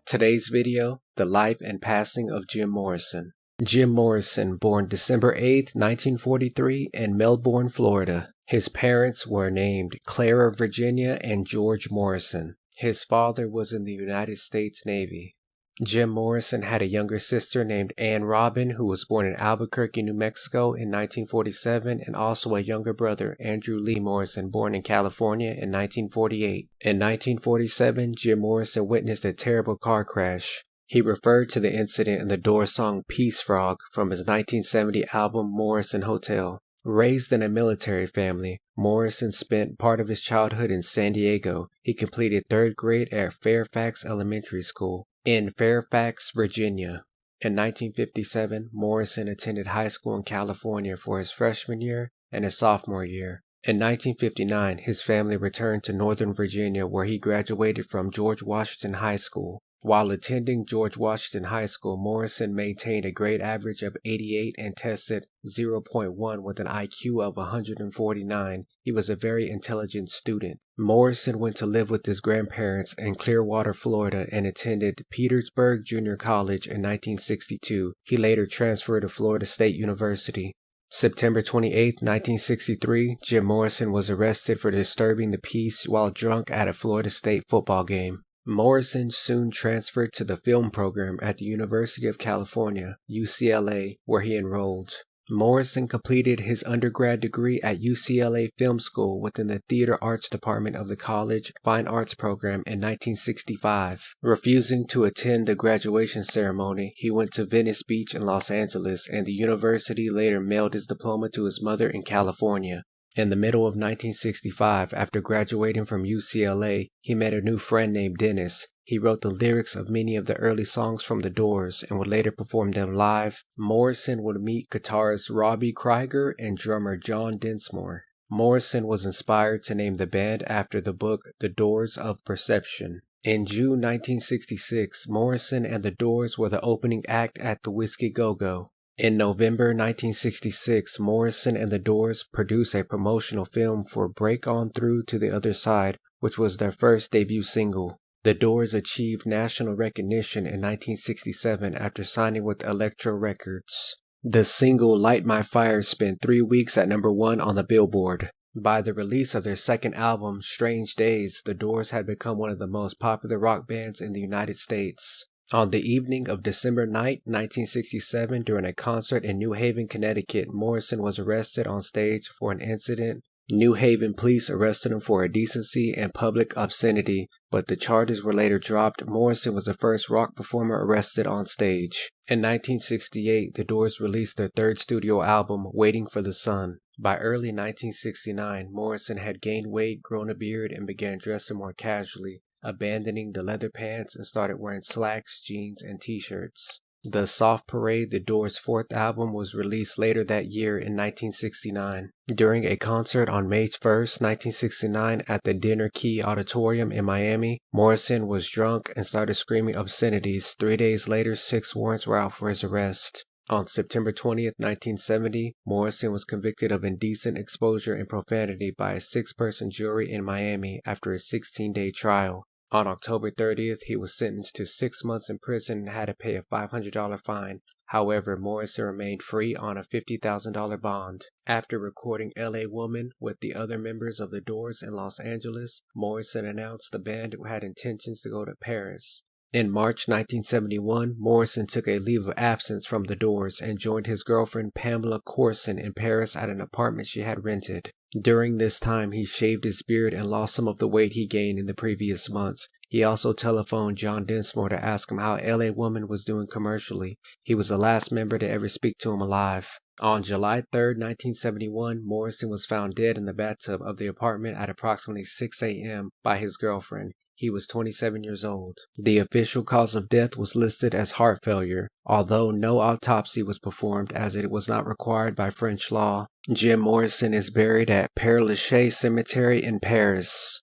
Today's video, the life and passing of Jim Morrison. Jim Morrison, born December 8, 1943 in Melbourne, Florida. His parents were named Clara Virginia and George Morrison. His father was in the United States Navy. Jim Morrison had a younger sister named Ann Robin, who was born in Albuquerque, New Mexico in 1947, and also a younger brother, Andrew Lee Morrison, born in California in 1948. In 1947, Jim Morrison witnessed a terrible car crash. He referred to the incident in the Doors song Peace Frog from his 1970 album Morrison Hotel. Raised in a military family, Morrison spent part of his childhood in San Diego. He completed 3rd grade at Fairfax Elementary School in Fairfax, Virginia. In 1957, Morrison attended high school in California for his freshman year and his sophomore year. In 1959, his family returned to Northern Virginia, where he graduated from George Washington High School. While attending George Washington High School, Morrison maintained a grade average of 88 and tested 0.1 with an IQ of 149. He was a very intelligent student. Morrison went to live with his grandparents in Clearwater, Florida, and attended Petersburg Junior College in 1962. He later transferred to Florida State University. September 28, 1963, Jim Morrison was arrested for disturbing the peace while drunk at a Florida State football game. Morrison soon transferred to the film program at the University of California, UCLA, where he enrolled. Morrison completed his undergrad degree at UCLA Film School within the Theater Arts Department of the college Fine Arts program in 1965. Refusing to attend the graduation ceremony, he went to Venice Beach in Los Angeles, and the university later mailed his diploma to his mother in California. In the middle of 1965, after graduating from UCLA, he met a new friend named Dennis. He wrote the lyrics of many of the early songs from The Doors and would later perform them live. Morrison would meet guitarist Robbie Krieger and drummer John Densmore. Morrison was inspired to name the band after the book The Doors of Perception. In June 1966, Morrison and The Doors were the opening act at the Whiskey Go-Go. In November 1966, Morrison and The Doors produced a promotional film for Break On Through to the Other Side, which was their first debut single. The Doors achieved national recognition in 1967 after signing with Elektra Records. The single Light My Fire spent 3 weeks at #1 on the Billboard. By the release of their second album, Strange Days, The Doors had become one of the most popular rock bands in the United States. On the evening of December 9, 1967, during a concert in New Haven, Connecticut, Morrison was arrested on stage for an incident. New Haven police arrested him for indecency and public obscenity, but the charges were later dropped. Morrison was the first rock performer arrested on stage. In 1968, The Doors released their 3rd studio album, Waiting for the Sun. By early 1969, Morrison had gained weight, grown a beard, and began dressing more casually, abandoning the leather pants and started wearing slacks, jeans, and t-shirts. The Soft Parade, The Doors' 4th album, was released later that year in 1969. During a concert on May 1, 1969 at the Dinner Key Auditorium in Miami, Morrison was drunk and started screaming obscenities. 3 days later, 6 warrants were out for his arrest. On September 20, 1970, Morrison was convicted of indecent exposure and profanity by a 6-person jury in Miami after a 16-day trial. On October 30th, he was sentenced to 6 months in prison and had to pay a $500 fine. However, Morrison remained free on a $50,000 bond. After recording LA Woman with the other members of The Doors in Los Angeles, Morrison announced the band had intentions to go to Paris. In March 1971, Morrison took a leave of absence from The Doors and joined his girlfriend Pamela Corson in Paris at an apartment she had rented. During this time, he shaved his beard and lost some of the weight he gained in the previous months. He also telephoned John Densmore to ask him how LA Woman was doing commercially. He was the last member to ever speak to him alive. On July 3, 1971, Morrison was found dead in the bathtub of the apartment at approximately 6 a.m. by his girlfriend. He was 27 years old. The official cause of death was listed as heart failure, although no autopsy was performed as it was not required by French law. Jim Morrison is buried at Père Lachaise Cemetery in Paris.